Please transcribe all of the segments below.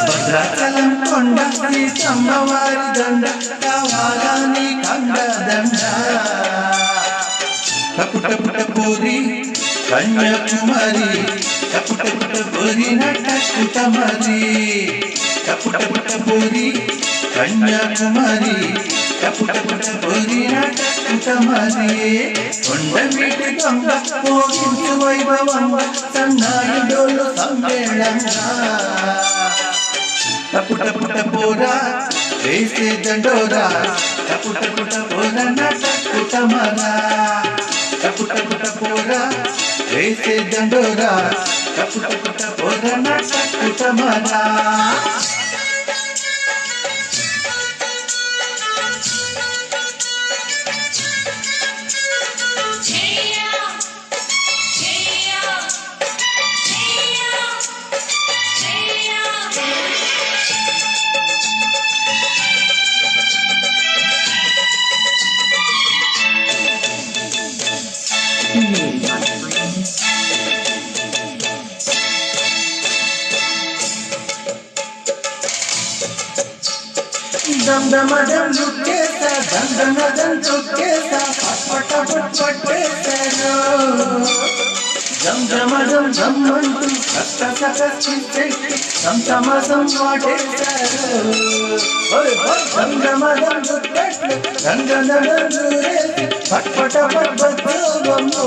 భద్రాచలం కొండ అమ్మవారి దండ కావాలని కండదండ టపుట పూరి కన్యాకుమారి టపుట పూరి నటకుట మరి టపుట పూరి కన్యాకుమారి టపుట పూరి నటకుట మరి కొండ వీటి గంగ మోగించు వైభవంగ సన్నాయి డోలు సమ్మేళంగా టపుట పోరా వేసే దండోరా టపుట పోరా నటకుట మరా టపుట పోరా వేసే దండోరా టపుట పోరా నటకుట మరా దమ్దమదం లుక్కేసా దందనదం చుక్కేసా పటపట్ పట్టేసారు దమ్దమదం దమ్మంటూ కష్టకట్టి దమ్దమదం వాటేశారు దమ్దమదం చుట్టట్లు దందనదం దూరేసి పటపట్ బద్దోబమ్మో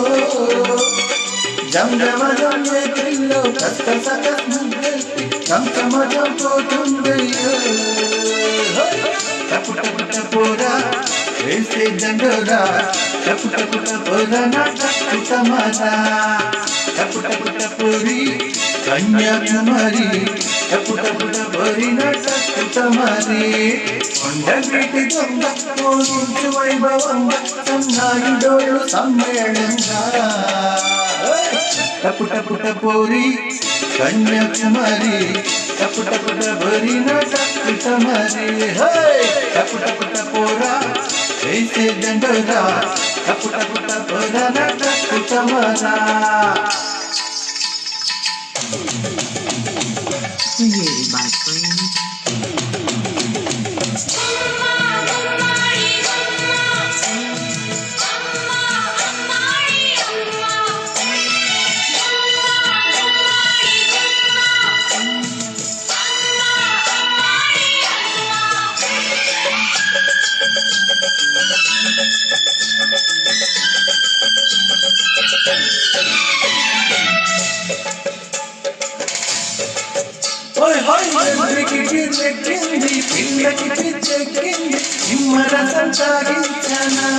దమ్దమదం వేపిల్లో కష్టకట్ ముగ్గేసి దమ్దమదం పోతుందయ్యో టపుట పోరా వేసే దండోరా టపుట పోరా నటకుట మరా టపుట పూరి కన్యాకుమారి టపుట పూరి నటకుట మరి కొండ వీటి దొంగ మోగించు వైభవంగ సన్నాయి డోలు సమ్మేళంగా టపుట పూరి కన్యాకుమారి టపుట పూరి నటకుట మరి టపుట పోరా వేసే దండోరా టపుట పోరా నటకుట మరా Created by friends. పిల్లకి పిచ్చెక్కింది నిమ్మరసం సాగించనా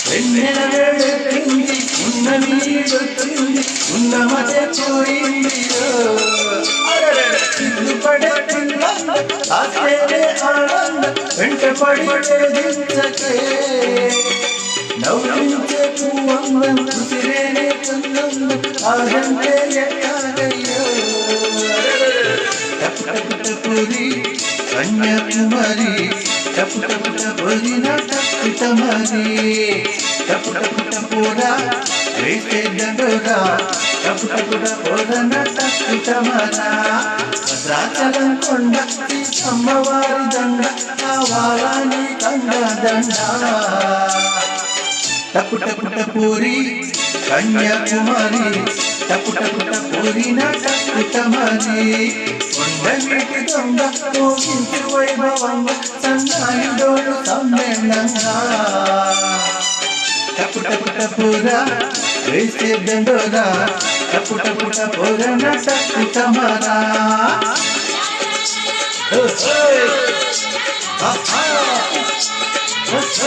వెన్నెల వేడెక్కింది ఉన్న నీడొచ్చింది ఉన్న మతే పోయింది సిగ్గుపడే పిల్ల ఆసేనే ఆనంద వెంటపడి వేధించకే నవ్వించే పువ్వందం కుసిరేనే కన్నందం ఆగంటే ఎట్టాగయ్యో టపుట పూరి కన్యాకుమారి టపుట పూరి నటకుట మరి టపుట పోరా వేసే దండోరా టపుట పోరా నటకుట మరా భద్రాచలం కొండ అమ్మవారి దండ కావాలని కండదండ టపుట పూరి కన్యాకుమారి టపుట పూరి నటకుట మరి కొండ వీటి దొంగ మోగించు వైభవంగ సన్నాయి డోలు సమ్మేళంగా టపుట పోరా వేసే దండోరా టపుట పోరా నటకుట మరా ఓ